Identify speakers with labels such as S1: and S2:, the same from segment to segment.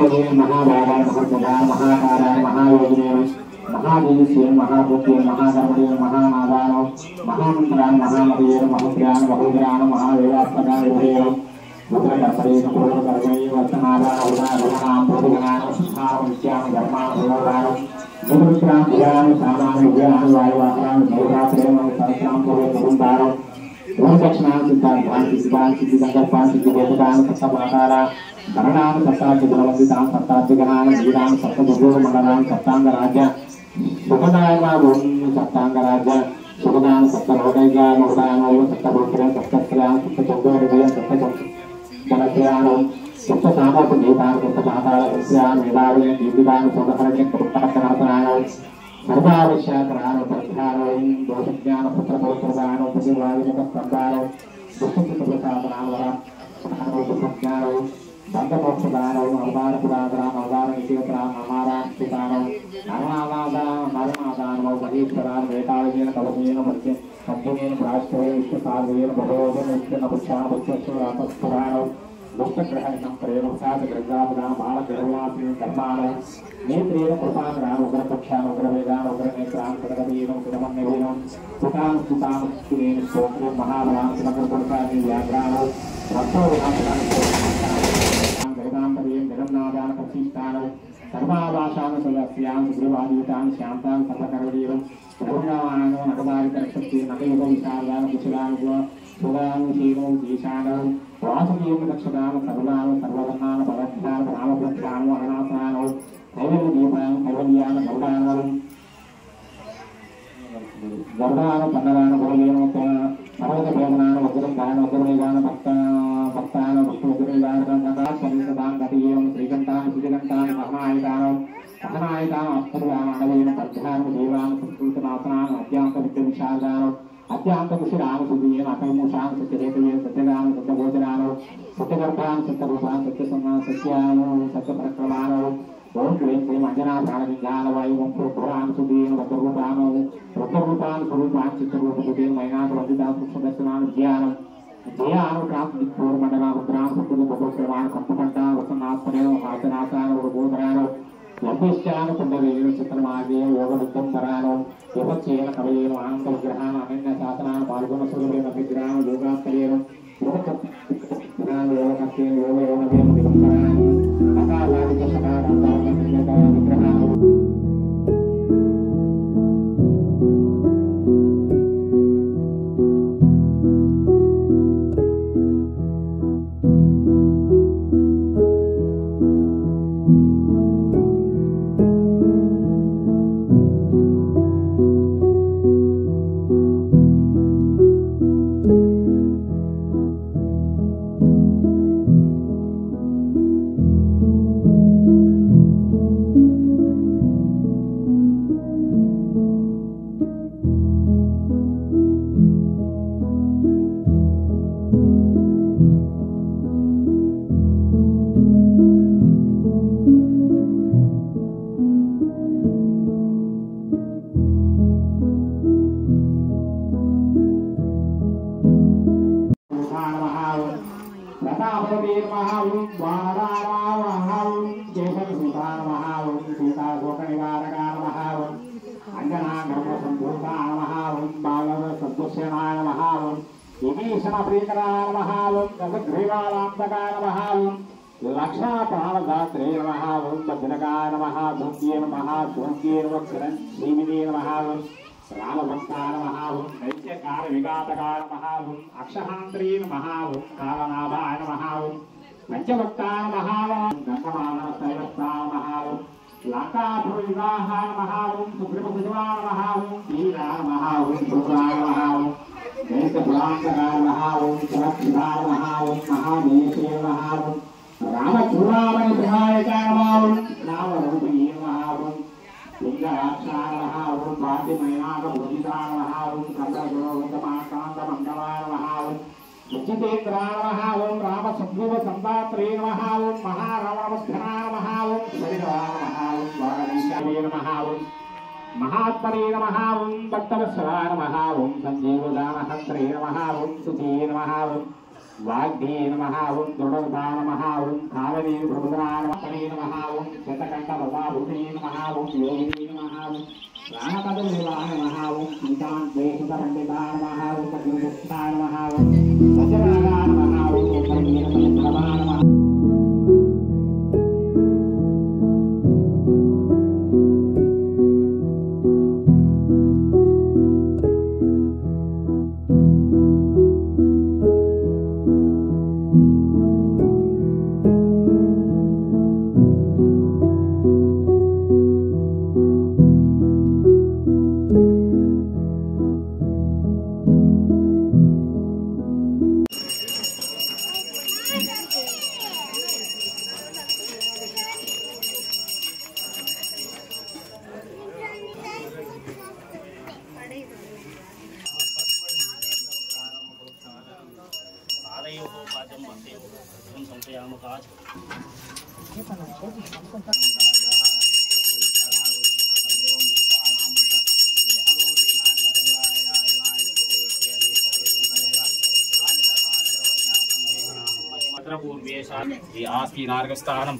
S1: महायोगिने महाभागाय महाभुजाय महाकाराय महायोगिने महादेवीसे महाभूते महागणपति महानादाय महामंत्राय महामदीय महाप्रियाय बहुग्राण महावेदात्मकाय विभेय रुद्रकर्पणे पूर्वकर्मणे वर्तमानाय उदाहरणां प्रतिगणां सुखावंश्यां धर्मां भगवान् बुद्धविश्रां ध्यान सामान्य ज्ञान वायुवाहनं देवताप्रेम सहस्रां पूर्वकुंडारं दक्षिणां सिद्धांतां सिद्धिसंकल्पां सिद्धिदेवतां सप्तमातारा गणनां सप्ताधिगणवन्दितां सप्ताधिगणां वीरां सप्तभुजोर्मण्डलां सप्ताङ्गराज्य सुखदायमागुं सप्ताङ्गराज्य सुखदां सप्तभोगैर्या मोदानो सप्तभूत्रे सप्तक्रियां सप्तचन्द्रोदयं सप्तजनक्रियाणं सप्तसामोपगीतां सप्तपातालक्रियां वेदावलिं दीपिकां सोदहरण्यं कृत्तकर्तनाथनां सर्वाविश्याकराणं प्रध्यानं दोषज्ञानपुत्रपौत्रदानं प्रतिवादिमुखस्कन्दानं दुष्टचित्रप्रसादनां वरं बंधमोक्षदानं अवतारपुरादानं अवतारनिकेतनां अमारास्थितानं नरनादानं महेश्वरान् वेतालयेन कवचेन मत्स्येन सम्पूर्णेन प्राश्चर्य विश्वसागरेण भगवोदन विष्णुपुच्छान् पुच्छस्वरातस्फुराणं दुष्टग्रहणं प्रेम साधग्रजापदां बालगर्वासिनं कर्माणं नेत्रेण कृपाग्रान् उग्रपक्षान् उग्रवेदान् उग्रनेत्रान् कृतकवीनं कृतमन्यवीनं सुतां सुतां सुरेण स्तोत्रेण महाबलां समग्रपुरुषान् व्याघ्राणं रक्तोधान् वेदान्तरेण जगन्नाथान् प्रतिष्ठानं सर्वाभाषान् सदस्यान् सुग्रीवादीतान् शान्तान् सर्वकर्मवीरं करुणावान् नटदारितरक्षत्रे नटयुगविशालान् कुशलान् सुरान् शीलं देशान् वासुकीं रक्षकान् सर्वान् सर्ववर्णान् पदध्यान् रामभद्रान् अनाथान् कैवल्यदीपान् कैवल्यान् गौडान् गौडान् पन्नरान् भोलेन पर्वतभेदनान् वज्रन्तान् वज्रमेघान् भक्तान् विष्णुवज्रमेघान् गङ्गास्वरिसदान् गतीयं श्रीकण्ठान् श्रीकण्ठान् महनायकान् अपूर्वान् अणवेन पद्यान् देवान् संस्कृतनाथनान् अद्यान्तविद्यविशालान् अद्यान्तकुशिरान् सुधीयन् अकल्मुषान् सत्यहेतवेन सत्यगान् सत्यभोजनान् सत्यगर्भान् सत्यरूपान् सत्यसम्मान् सत्यान् सत्यपरक्रमान् ओं क्लीं क्लीं अञ्जनाप्राणविज्ञानवायुं पुरान् सुधीयन् वक्ररूपान् स्वरूपान् चित्ररूपसुधीयन् मैनाकवन्दितान् सूक्ष्मदर्शनान् ज्ञानं जयानुक्रान्तिपूर्वमण्डलान् रुद्रान् सत्कुलभोक्त्रमान् कम्पकण्ठान् वसनात्मनेन हासनासान् उर्बोधरान् यज्ञश्चान् कुण्डलेन चित्रमार्गेण योगविद्धं धरान् यवच्चेन कवयेन आनन्दविग्रहान् अनन्यशासनान् पाल्गुणस्वरूपेण विग्रहान् योगात्तरेण योगकर्तेन योगयोगवेन दिगम्बरान् अकालादिकशकारान्तान् विग्रहान् लक्षापालदात्रे नमः ओं भद्रकाय नमः धूम्ये नमः धूम्ये नमः श्रीविदे नमः ओं रामभक्ताय नमः ओं दैत्यकार विघातकाय नमः ओं अक्षहान्त्रे नमः ओं कालनाभाय नमः ओं पंचभक्ताय नमः ओं गंगमानसैवस्ताय नमः ओं लंकाभुविवाहाय नमः ओं सुग्रीवभुजवाय नमः ओं वीराय नमः ओं सुराय नमः ओं दैत्यभुरान्तकाय नमः ओं सुरक्षिताय नमः ओं महादेशे नमः ओं रामचूड़ामणि विनायकाय नमः रामरूपिणे नमः लिंगराक्षाय नमः पातिमैनाकभूषिताय नमः कन्दगोविन्दमाकान्तमण्डलाय नमः उचितेन्द्राय नमः रामसंभवसम्दात्रे नमः महारावणवस्थनाय नमः शरीराय नमः स्वागतीशाय नमः महात्मने नमः भक्तवत्सलाय नमः संजीवदानहस्त्रे नमः सुधीये नमः वाग्दे नमः ओं दृढोदा नमः ओं कालने प्रबुधना नमः ओं शतकण्ठवदाभूते नमः ओं योगिने नमः ओं प्राणपददेवाय नमः ओं चिन्तान्वेषितपण्डिता नमः ओं पद्मपुष्टाय नमः ओं वज्ररागाय नमः ओं परमेश्वरप्रभाय नमः आस्ति नार्गस्थानं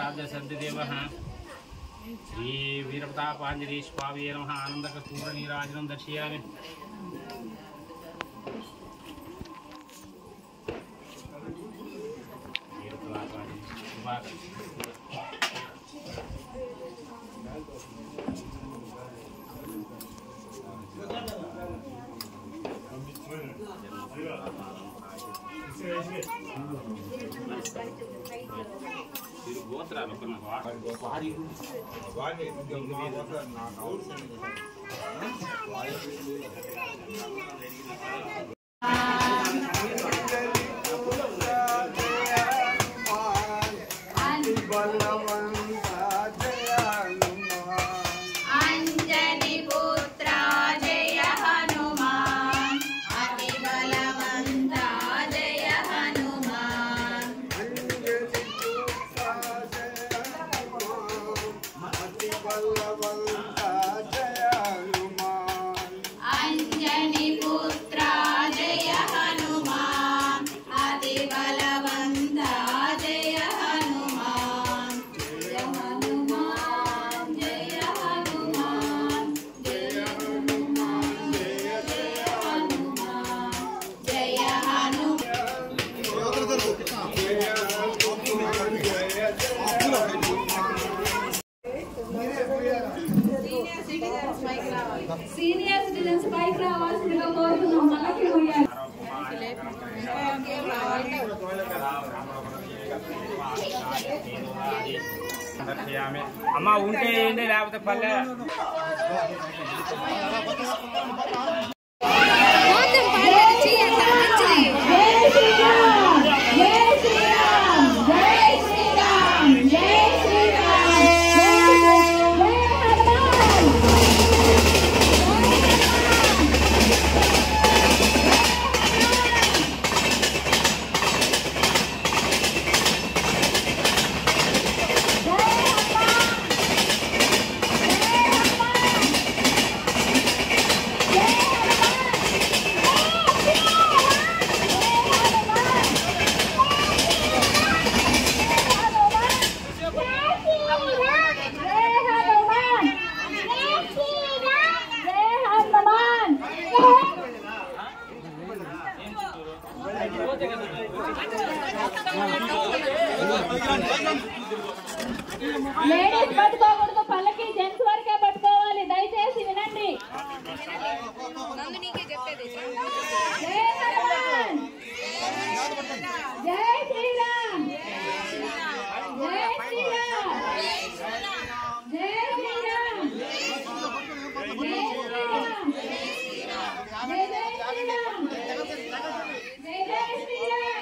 S2: साध्य सद्देवः श्री वीरप्रतापाञ्जलि स्वामी नमः आनन्दकर्पूर नीराजनं दर्शयामि। గోత్రాలు
S3: సీనియర్ సిటిజన్స్ పైకి రావాల్సిందిగా కోరుతున్నాం. మనకి
S2: అమ్మ ఉంటే ఏంటి లేకపోతే పల్లె
S3: లేడీస్ పట్టుకోకూడదు, పల్లకి జెంట్స్ వరకే పట్టుకోవాలి. దయచేసి వినండి. జై హనుమాన్, జై శ్రీరామ్, జై శ్రీరామ్, జై శ్రీరామ్, జై శ్రీరామ్, జై జై శ్రీరామ్, జై జై శ్రీరామ్,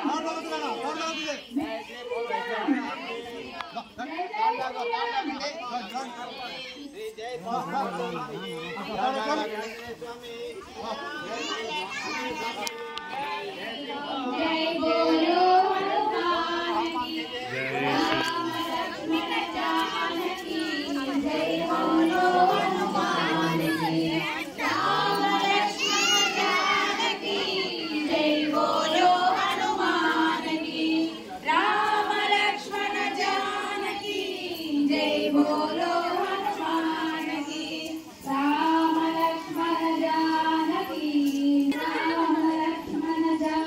S3: जय बोलो हनुमान की राम लक्ष्मण जानकी, जय बोलो हनुमान की राम लक्ष्मण जानकी, जय बोलो हनुमान की राम लक्ष्मण जानकी, जय बोलो हनुमान की राम लक्ष्मण जानकी, राम लक्ष्मण जानकी,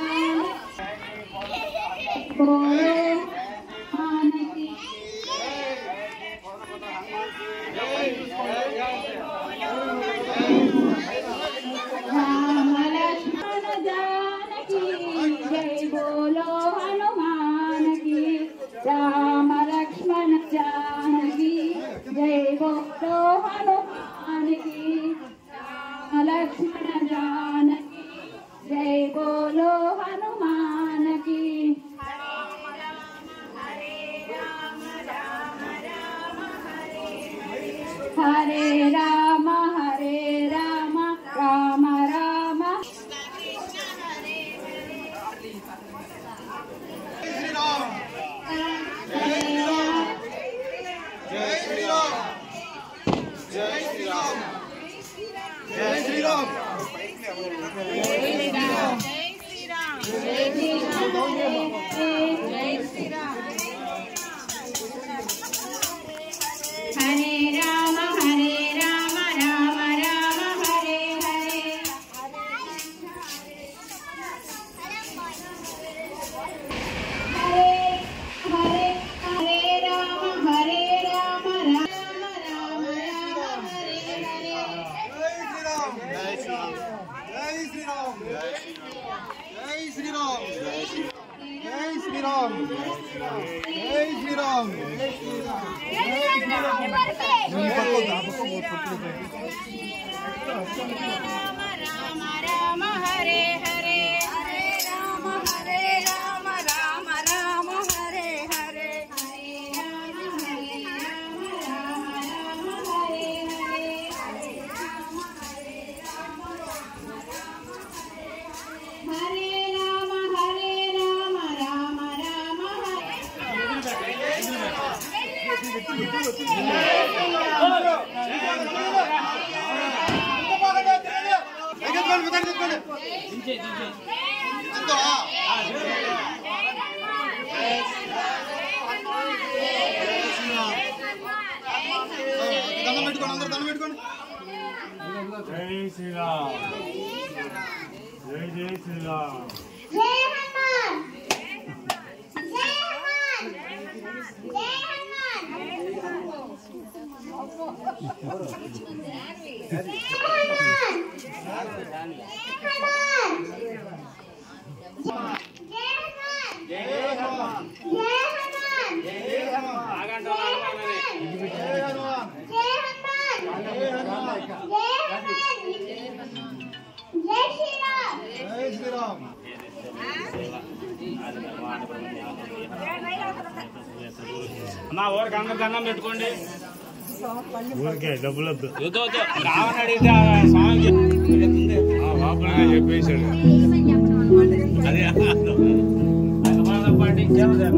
S3: बोलो हनुमान की राम लक्ष्मण जानकी, जय बोलो हनुमान की राम लक्ष्मण जानकी, जय बोलो हनुमान की राम लक्ष्मण जानकी, जय बोलो हनुमान की। हरे राम हरे राम राम राम
S4: శ్రీరామ్
S5: రామ రామ హరే హరే హరే రామ రామ రామ హరే హరే హరే రామ రామ హరే హరే హరే రామ రామ రామ
S4: దండం పెట్టుకోండి అందరూ దండం పెట్టుకోండి
S1: జై శ్రీరామ్ జై జై శ్రీరామ్
S5: జై హనుమాన్ జై హనుమాన్ జై
S2: అమ్మా ఊరికి అందరు దండం పెట్టుకోండి.
S1: ఊరికే డబ్బులు వద్దు
S2: రావని అడిగితే ఆ స్వామికి
S1: లోపలనే చెప్పేశాడు.
S2: అదే పాటించాము కదా